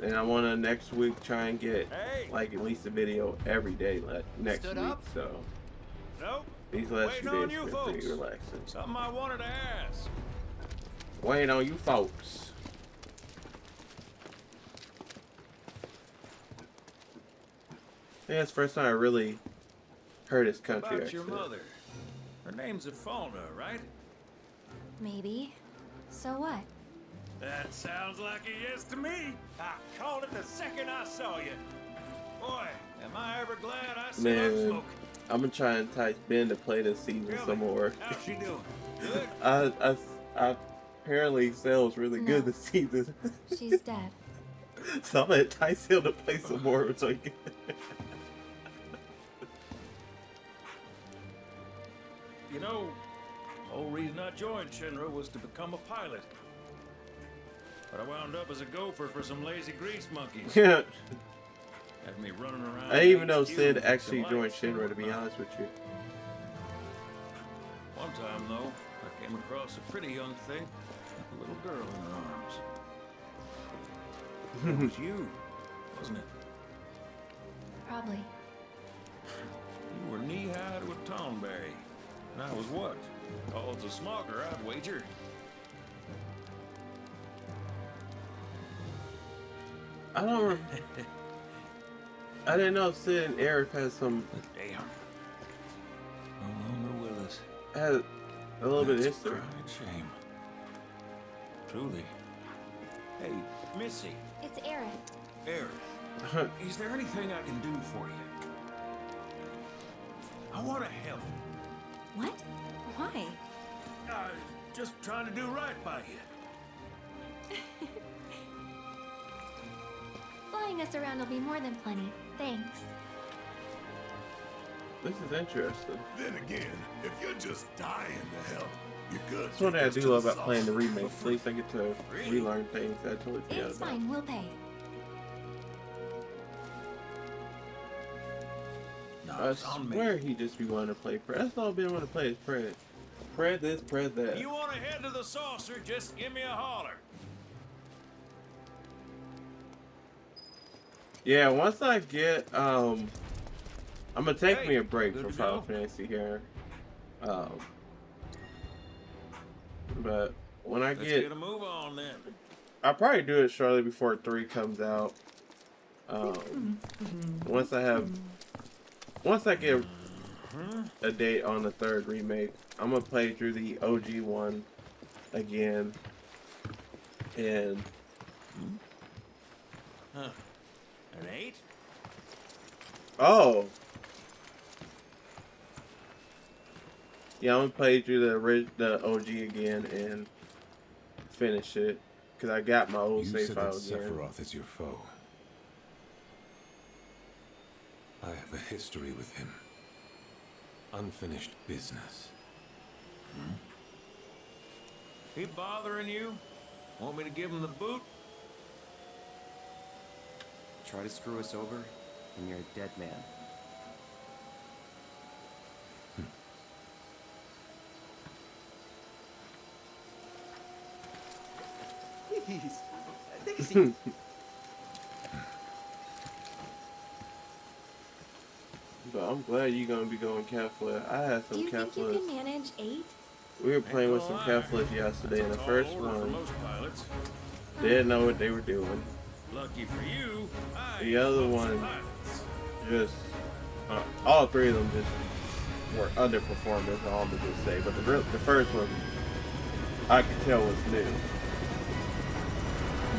And I want to next week try and get like at least a video every day like next Stood week. up? So Nope. these last Waiting few on days you have been pretty folks. relaxing. Something I wanted to ask. Waiting on you folks. Yeah, it's the first time I really heard his country About your accent. mother. Her name's Fauna, right? Maybe. So what? That sounds like a yes to me. I called it the second I saw you. Boy, am I ever glad I said I'm Man, smoking. I'm gonna try and entice Ben to play this season Really? some more. How's she doing? Good? I apparently Sal's really good No. this season. She's dead. So I'm gonna entice him to play some more so he can... You know, the whole reason I joined Shinra was to become a pilot. But I wound up as a gopher for some lazy grease monkeys. Yeah. Had me running around. I didn't even know HQ Sid with actually some joined lights Shinra, to and be whatnot. honest with you. One time, though, I came across a pretty young thing with a little girl in her arms. It was you, wasn't it? Probably. You were knee-high to a townberry. And I was what? Called a smogger, I'd wager. I don't. I didn't know Sid and Eric had some. Damn. No longer with us. Had a little bit of That's history. a crying shame. Truly. Hey, Missy. It's Aaron. Eric. Is there anything I can do for you? I want to help. What? Why? Just trying to do right by you. Flying us around will be more than plenty. Thanks. This is interesting. Then again, if you're just dying to help, you're good. That's one thing I do love about playing the remakes. At least I get to relearn things that I totally forgot It's about. fine. We'll pay. No, I it's on me. swear he just be wanting to play Pred. That's all I've been wanting to play is Pred. Pred this, Pred that. You want to head to the saucer, just give me a holler. Yeah, once I get I'm gonna take Hey, me a break good from to Final go. Fantasy here. But when I Let's get get a move on then. I'll probably do it shortly before 3 comes out. Once I get a date on the 3rd remake, I'm gonna play through the OG one again. And Huh. An 8? oh, yeah, I'm gonna play through the OG again and finish it because I got my old You save said file that again. Sephiroth is your foe. I have a history with him. Unfinished business. He bothering you? Want me to give him the boot? Try to screw us over, and you're a dead man. Please. Daisy. But I'm glad you're gonna be going Catholic. I had Do some you think you Catholics. can manage 8? We were playing with Ain't some gonna lie. Catholics yesterday, and the Tall first order for one most pilots. they didn't know what they were doing. Lucky for you, I The other ain't one- pilots. Just all 3 of them just were underperforming. All I'm gonna say, but the first one I could tell was new.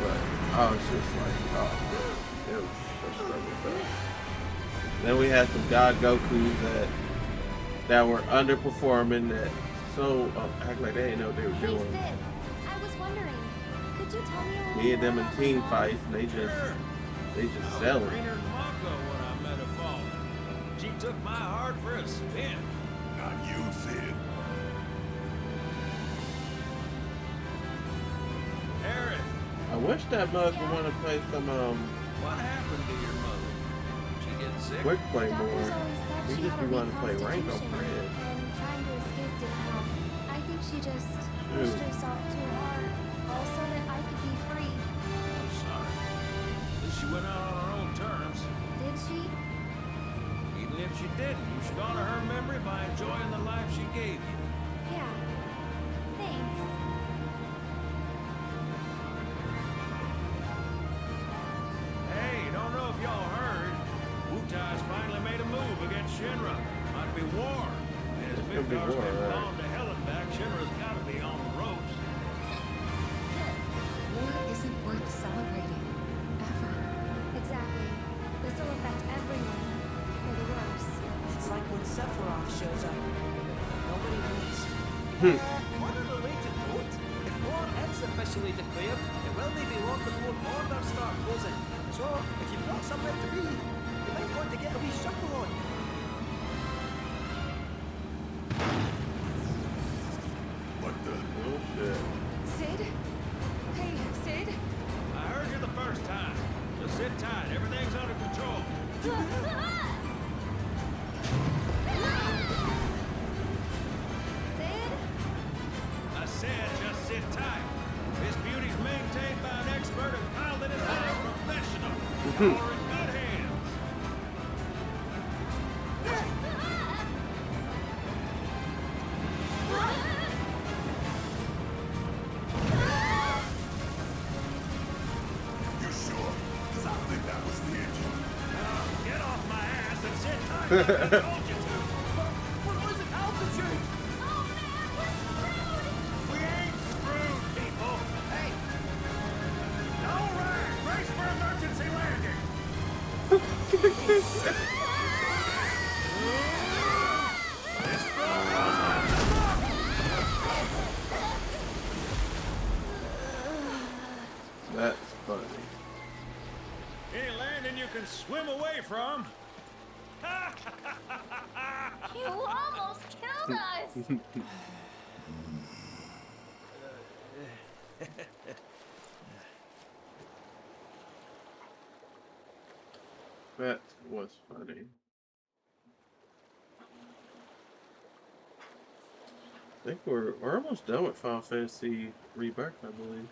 But I was just like, oh, it was so struggling. Then we had some God Gokus that were underperforming that act like they didn't know what they were Hey, doing. Sid. I was wondering. Could you tell me a little Me and more them in about team the- fights, and they Sure. just I was selling. greener than Mako when I met Fauna. She took my heart for a spin. Not you, Sid. Aaron, I wish that mug would want to play some what happened to your mother? She get sick? quick play Doctors more. always said We she just had be a wanting to play weak rank on constitution, Fred. and trying to escape didn't help. I think she just Dude. pushed herself too hard, all so that I could be free. I'm sorry. you didn't, you should honor her memory by enjoying the life she gave you. Yeah. Thanks. Hey, don't know if y'all heard. Wutai's finally made a move against Shinra. Might be war. And as It's gonna be Midgar's war, been right? bombed to hell and back, Shinra's gotta be on the ropes. War isn't worth celebrating. Ever. Exactly. This will affect everyone. For the worse. It's like when Sephiroth shows up. Nobody wins. On a related note, if war is officially declared, it will maybe long before borders start closing. So, if you've got somewhere to be, you might want to get a wee shuffle on. What the? Oh shit. Sid? Hey, Sid? I heard you the first time. Just sit tight. Everything's under control. Sid? I said just sit tight. This beauty's maintained by an expert and piloted by a professional. Y'all are in good hands. You sure? Because I think that was the engine. Now, get off my ass and sit tight like I told you to. What was it? Altitude! Oh man, we're screwed! We ain't screwed, people. Hey, All right, brace for emergency landing. This Bronco's not That's funny. any landing you can swim away from. You almost killed us! That was funny. I think we're almost done with Final Fantasy Rebirth, I believe.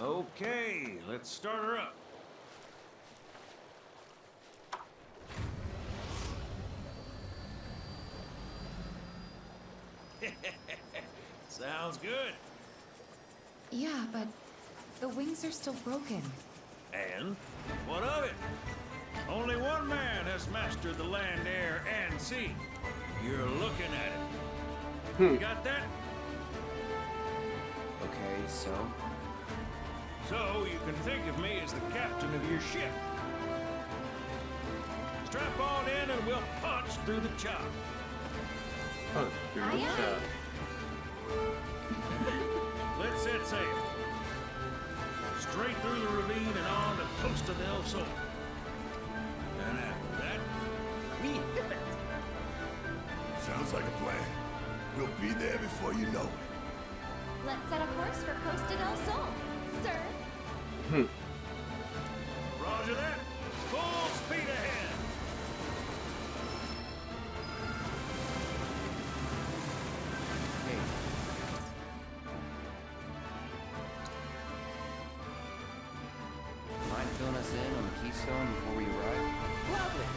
Okay, let's start her up. Sounds good. Yeah, but the wings are still broken. And what of it? Only one man has mastered the land, air, and sea. You're looking at it. You got that? Okay, so? So you can think of me as the captain of your ship. Strap on in and we'll punch through the chop. Oh, good Aye, aye. job. Let's set sail. Straight through the ravine and on to Costa del Sol. And after that, we hit it. Sounds like a plan. We'll be there before you know it. Let's set a course for Costa del Sol, sir. Roger that. Full speed ahead. Hey, mind filling us in on the Keystone before we arrive? Gladly.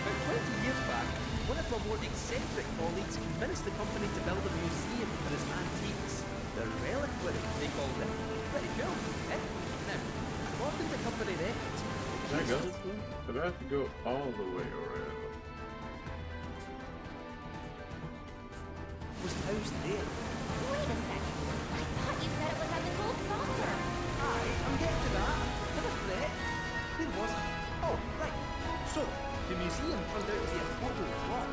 About 20 years back, one of our more eccentric colleagues convinced the company to build a museum for his antiques. The reliquary, they called it. Pretty cool, eh? Now, according to company records, Can I go this way? But I have to go all the way around. was housed there. Wait a second. I thought you said it was at the gold saucer. Aye, I'm getting to that. Never fret. Where was I? Oh, right. So, the museum turned out to be a total flop.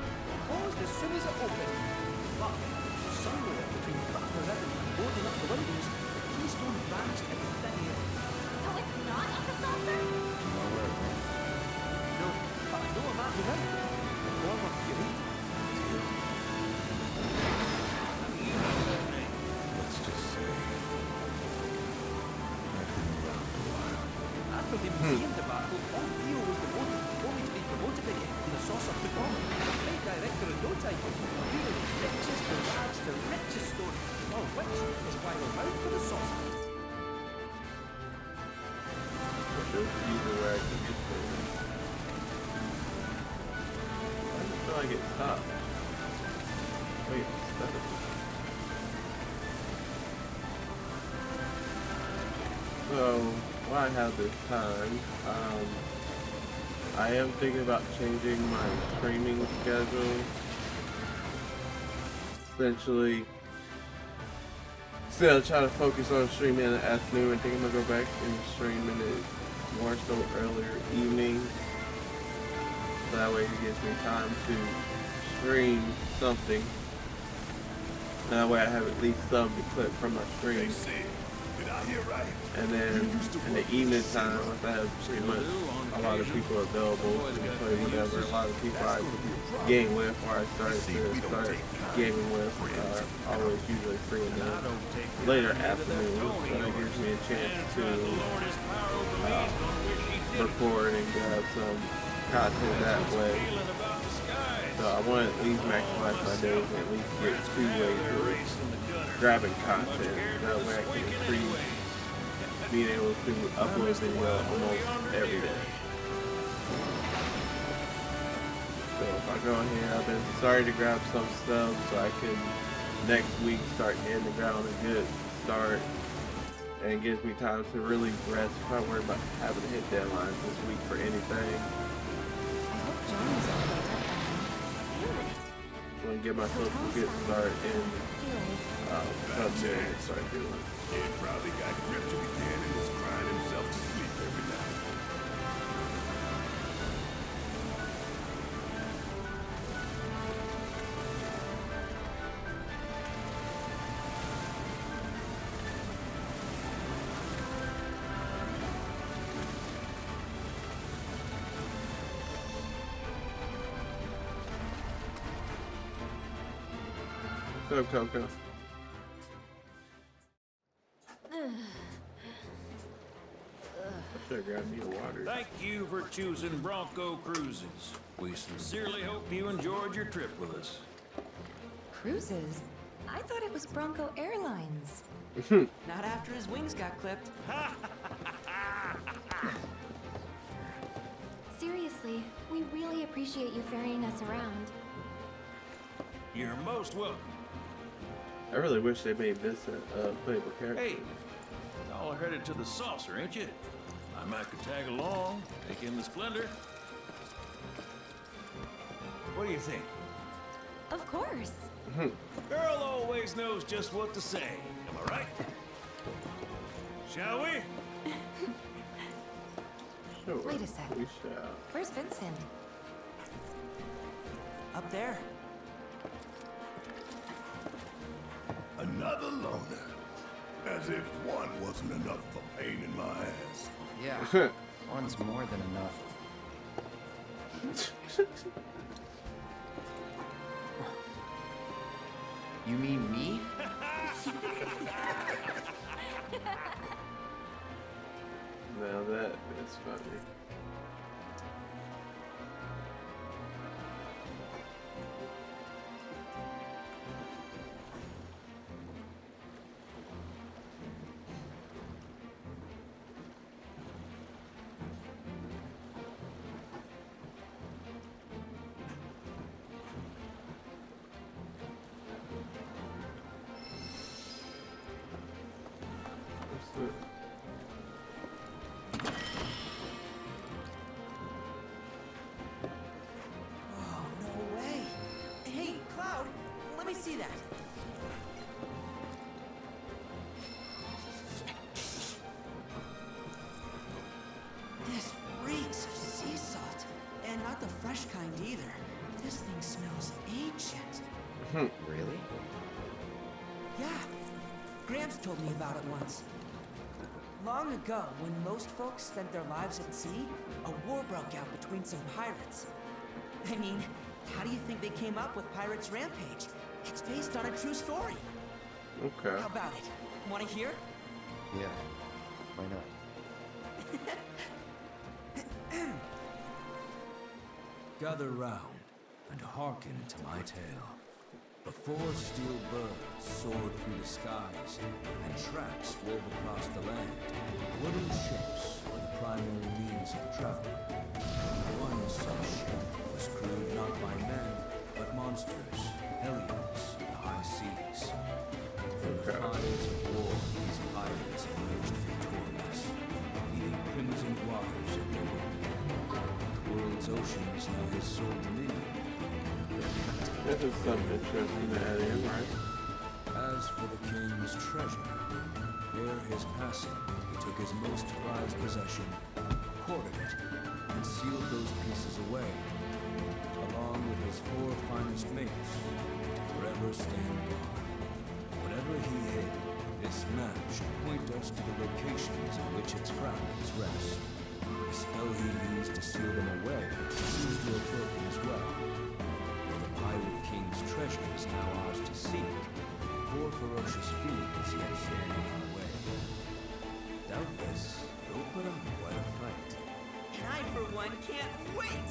Closed as soon as it opened. But, somewhere between cutting the ribbon and boarding up the windows, the keystone vanished into thin air. So it's spiral mouth for the saucer. There's either way I can get there. I just feel like it stopped. Wait, stop it. So, while I have this time, I am thinking about changing my streaming schedule. Essentially, instead of trying to focus on streaming in the afternoon, I think I'm gonna go back and stream in the more so earlier evening. So that way it gives me time to stream something. That way I have at least some to clip from my stream. And then in the evening time, once I have pretty much a lot of people available to play whatever, a lot of people I game with or I start gaming with are always usually free in the later afternoon. So that gives me a chance to record and grab some content that way. So I want to at least maximize my days and at least get 2 ways of grabbing content. That way I can increase being able to upload video almost every day. So if I go in here, I've been starting to grab some stuff so I can next week start getting the ground a good start. And it gives me time to really rest if I worry about having to hit deadlines this week for anything. I hope John is okay deadline. So I can get myself a good start in something to start doing. Kid probably got gripped again and was crying himself to sleep every night. What's up, Coco? I should grab me a water. Thank you for choosing Bronco Cruises. We sincerely hope you enjoyed your trip with us. Cruises? I thought it was Bronco Airlines. Not after his wings got clipped. Seriously, we really appreciate you ferrying us around. You're most welcome. I really wish they made this a playable character. Hey, y'all are headed to the saucer, ain't you? I might could tag along, take in the splendor. What do you think? Of course. Girl always knows just what to say. Am I right? Shall we? Sure, Wait a sec. we shall. Where's Vincent? Up there. Another loner. As if one wasn't enough for pain in my ass. Yeah, one's more than enough. You mean me? Now that is funny. Oh, no way. Hey, Cloud, let me see that. This reeks of sea salt. And not the fresh kind either. This thing smells ancient. Really? Yeah. Gramps told me about it once. Long ago, when most folks spent their lives at sea, a war broke out between some pirates. I mean, how do you think they came up with Pirates Rampage? It's based on a true story. Okay. How about it? Want to hear? Yeah. Why not? Gather round and hearken to my tale. Before steel birds soared through the skies and tracks wove across the land, wooden ships were the primary means of travel. One such ship was crewed not by men, but monsters, hellions, and high seas. Through the fires of war, these pirates emerged victorious, leaving crimson waters in their wake. The world's oceans know his sole dominion. This is something interesting to add in, right? As for the king's treasure, ere his passing, he took his most prized possession, quartered it, and sealed those pieces away, along with his 4 finest mates, to forever stand guard. Whatever he hid, this map should point us to the locations in which its fragments rest. The spell he used to seal them away seems to have broken as well. Pirate King's treasure is now ours to seek. 4 ferocious fiends yet stand in our way. Doubtless, you'll put up quite a fight. And I, for one, can't wait!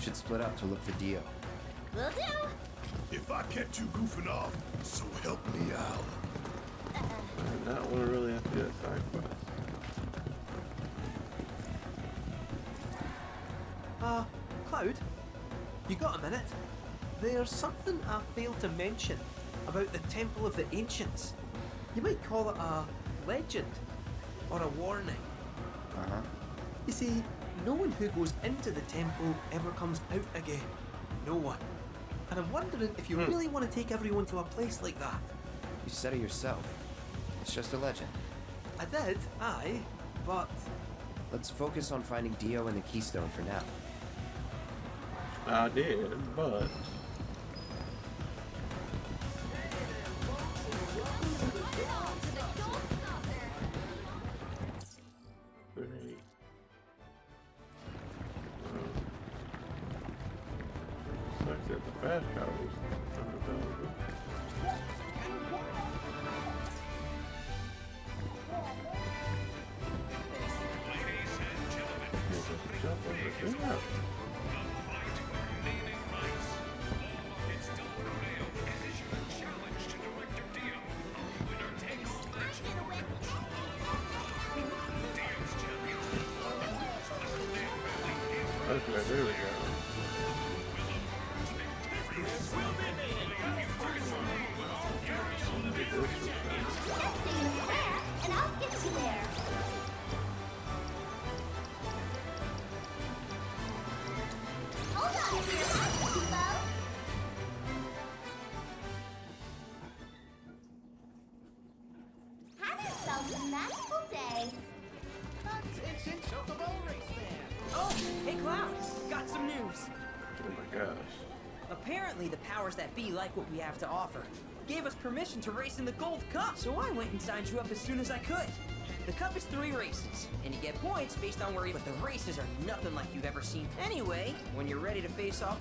Should split up to look for Dio. Will do. If I catch you goofing off, so help me out. I don't want to really have to do a side quest. Cloud? You got a minute? There's something I failed to mention about the Temple of the Ancients. You might call it a legend or a warning. Uh-huh. You see, no one who goes into the temple ever comes out again. No one. And I'm wondering if you really want to take everyone to a place like that. You said it yourself. It's just a legend. I did, aye, but... Let's focus on finding Dio and the Keystone for now. I did, but... Great. Sucks that the fast travel is unavailable. Jump over there. Okay, there we go. Testing the square, and I'll get you there. Hold on to your hats, Kubo. Have yourselves a magical day. Attention, Chocobo Race Fan! Oh, hey Cloud, got some news. Oh my gosh. Apparently the powers that be like what we have to offer. Gave us permission to race in the Gold Cup, so I went and signed you up as soon as I could. The Cup is 3 races, and you get points based on where you... But the races are nothing like you've ever seen. Anyway, when you're ready to face off...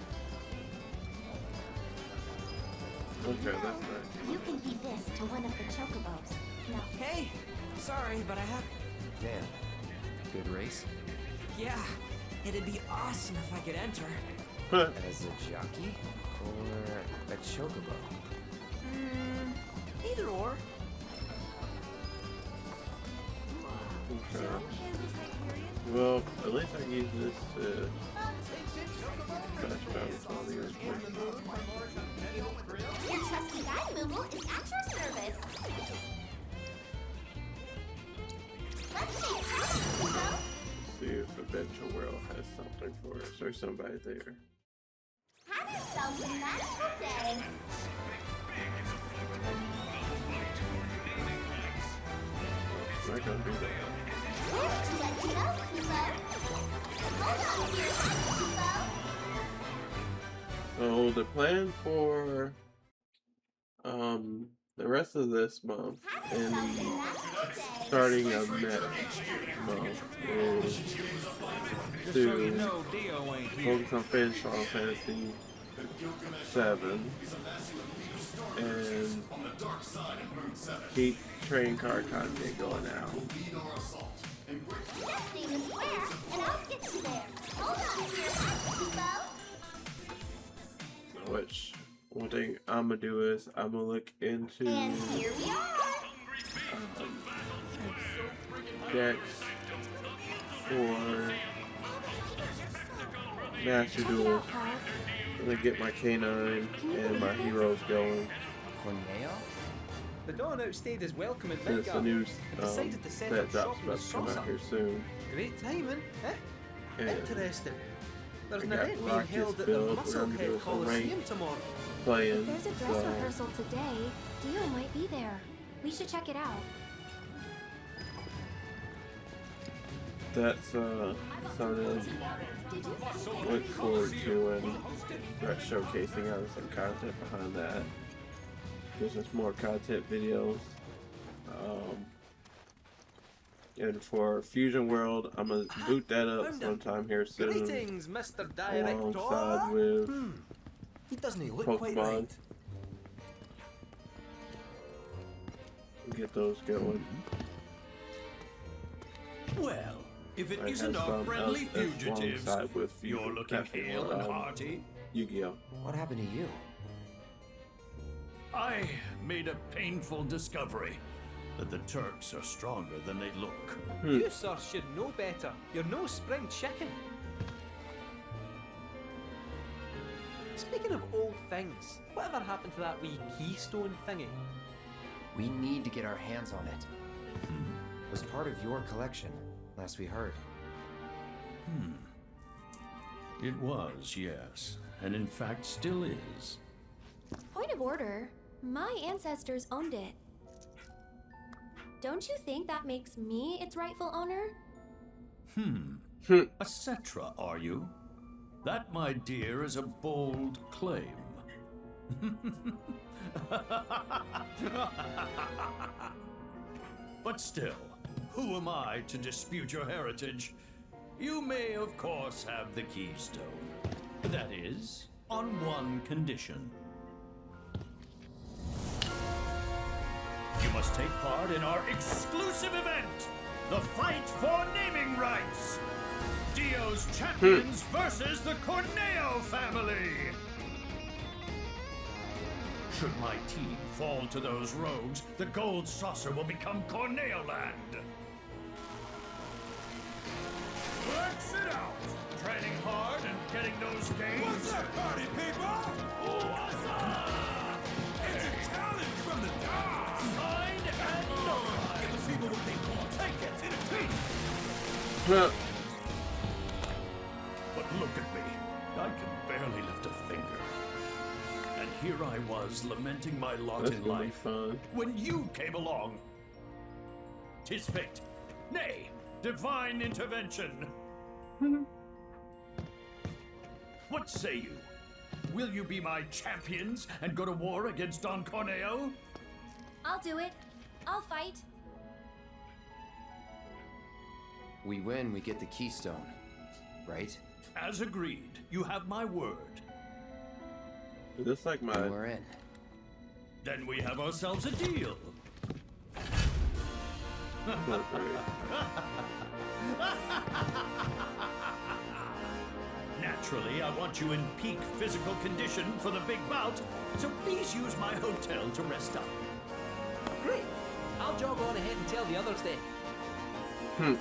Okay, that's nice. You can feed this to one of the chocobos. No. Hey, sorry, but I have... Damn. Good race? Yeah, it'd be awesome if I could enter. As a jockey? Or a chocobo? Either or. Okay. Well, at least I can use this to fast travel all the airplanes. Your trusty guide Moogle is at your service. Let's make progress, Kubo. See if Adventure World has something for us or somebody there. Have yourselves a magical day. I'm not gonna do that. Where would you like to go, Kubo? Hold on to your hats, Kubo. So the plan for the rest of this month and the starting of next month is to focus on finish Final Fantasy VII and keep trading card content going out Just name the square, and I'll get you there. Hold on to your hats, Kubo. Which one thing I'm gonna do is I'm gonna look into And here we are. decks for Master Duel. I'm gonna get my K9 and my heroes going. Corneo? The Dawn outstayed his welcome in Since the Midgard new and decided to set set up drops shop in the about to come out saucer. here soon. Great timing, eh? And Interesting. There's I an got event being Rocket's held at the build. We're gonna do Musclehead some Coliseum ranked tomorrow. playing. There's a dress So rehearsal today. Dio might be there. We should check it out. that's something to look forward to, and start showcasing out some content behind that. There's just more content videos. And for Fusion World, I'm gonna boot that up Found him. sometime here soon, Greetings, Mr. Director. alongside with He doesn't look quite Pokemon. right. Get those going. Well, if it I isn't have our some friendly else fugitives, alongside with you're Fusion looking Festival, hale and hearty. Yu-Gi-Oh! What happened to you? I made a painful discovery that the Turks are stronger than they look. You, sir, should know better. You're no spring chicken. Speaking of old things, whatever happened to that wee keystone thingy? We need to get our hands on it. It was part of your collection, last we heard. It was, yes, and in fact still is. Point of order. My ancestors owned it. Don't you think that makes me its rightful owner? A Cetra, are you? That, my dear, is a bold claim. But still, who am I to dispute your heritage? You may, of course, have the keystone. That is, on one condition. You must take part in our exclusive event, the fight for naming rights. Dio's champions versus the Corneo family. Should my team fall to those rogues, the gold saucer will become Corneo land. Let's it out! Training hard and getting those gains. What's up, party people? What's up? It's a challenge from the gods! Signed and notified. Give the people what they call Take it in a team. Huh. But look at me. I can barely lift a finger. And here I was lamenting my lot That's in gonna be life fun. when you came along. 'Tis fate. Nay, divine intervention. What say you? Will you be my champions and go to war against Don Corneo? I'll do it. I'll fight. We win, we get the keystone, right? As agreed, you have my word. Is this like my And we're in. Then we have ourselves a deal. Naturally, I want you in peak physical condition for the big bout, so please use my hotel to rest up. Great. I'll jog on ahead and tell the others then.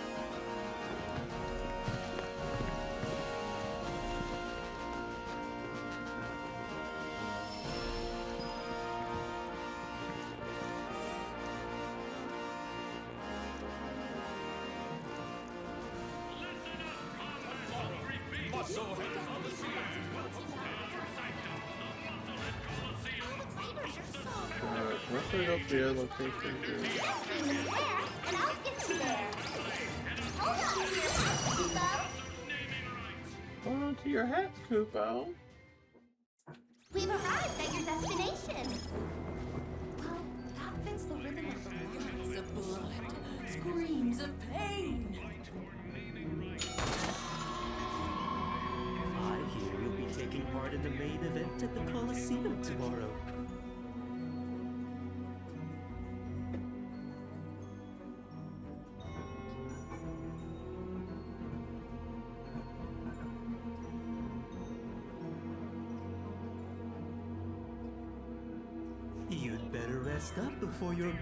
Let's go to the other location here. Just name the square, and I'll get you there. Hold on to your hats, Kubo. Hold on to your hats, Kupo. We've arrived at your destination. Well, that fits the rhythm of the words of blood, screams of pain. I hear you'll be taking part in the main event at the Coliseum tomorrow. better rest up before your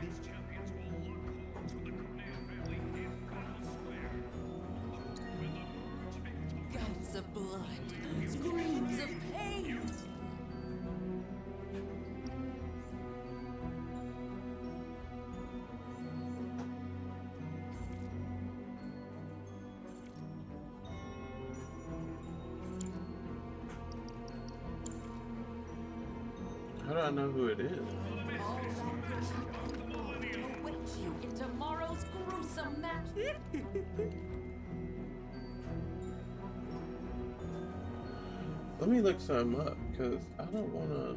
Gouts of blood, screams of pain. How do I know who it is? Await you in tomorrow's gruesome match. Let me look some up, because I don't want to...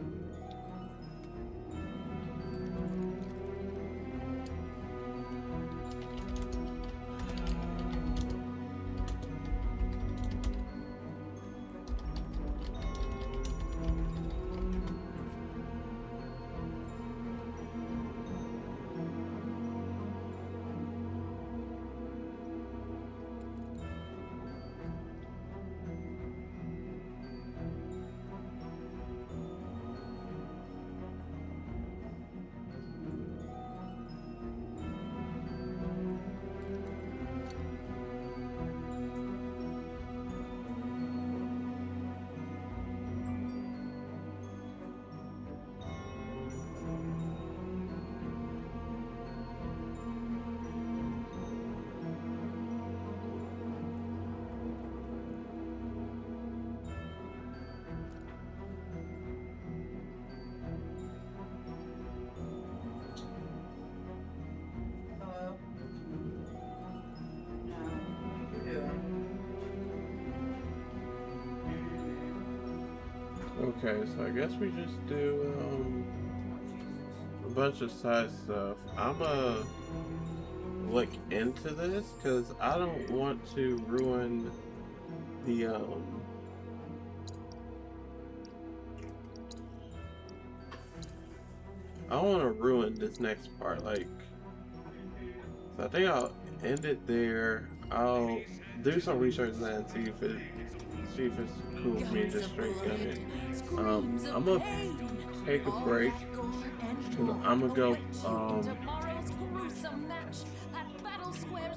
Okay, so I guess we just do a bunch of side stuff. I'ma look into this because I don't want to ruin the I don't want to ruin this next part. Like, so I think I'll end it there. I'll do some research on that and see if it's cool with me to just straight gun it. I'm gonna take a break. I'm gonna go I'm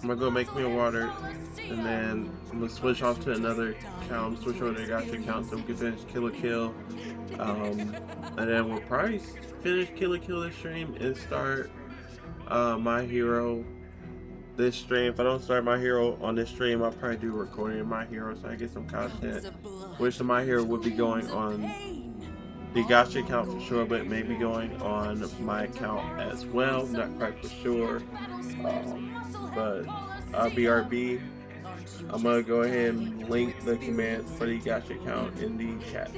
gonna go make me a water, and then I'm gonna switch off to another account. Switch over to Gacha account so we can finish Kill la Kill. And then we'll probably finish Kill la Kill this stream and start My Hero this stream. If I don't start My Hero on this stream, I'll probably do recording of My Hero so I get some content. Which the My Hero would be going on the Gacha account for sure, but maybe going on my account as well. Not quite for sure. But BRB, I'm gonna go ahead and link the command for the Gacha account in the chat.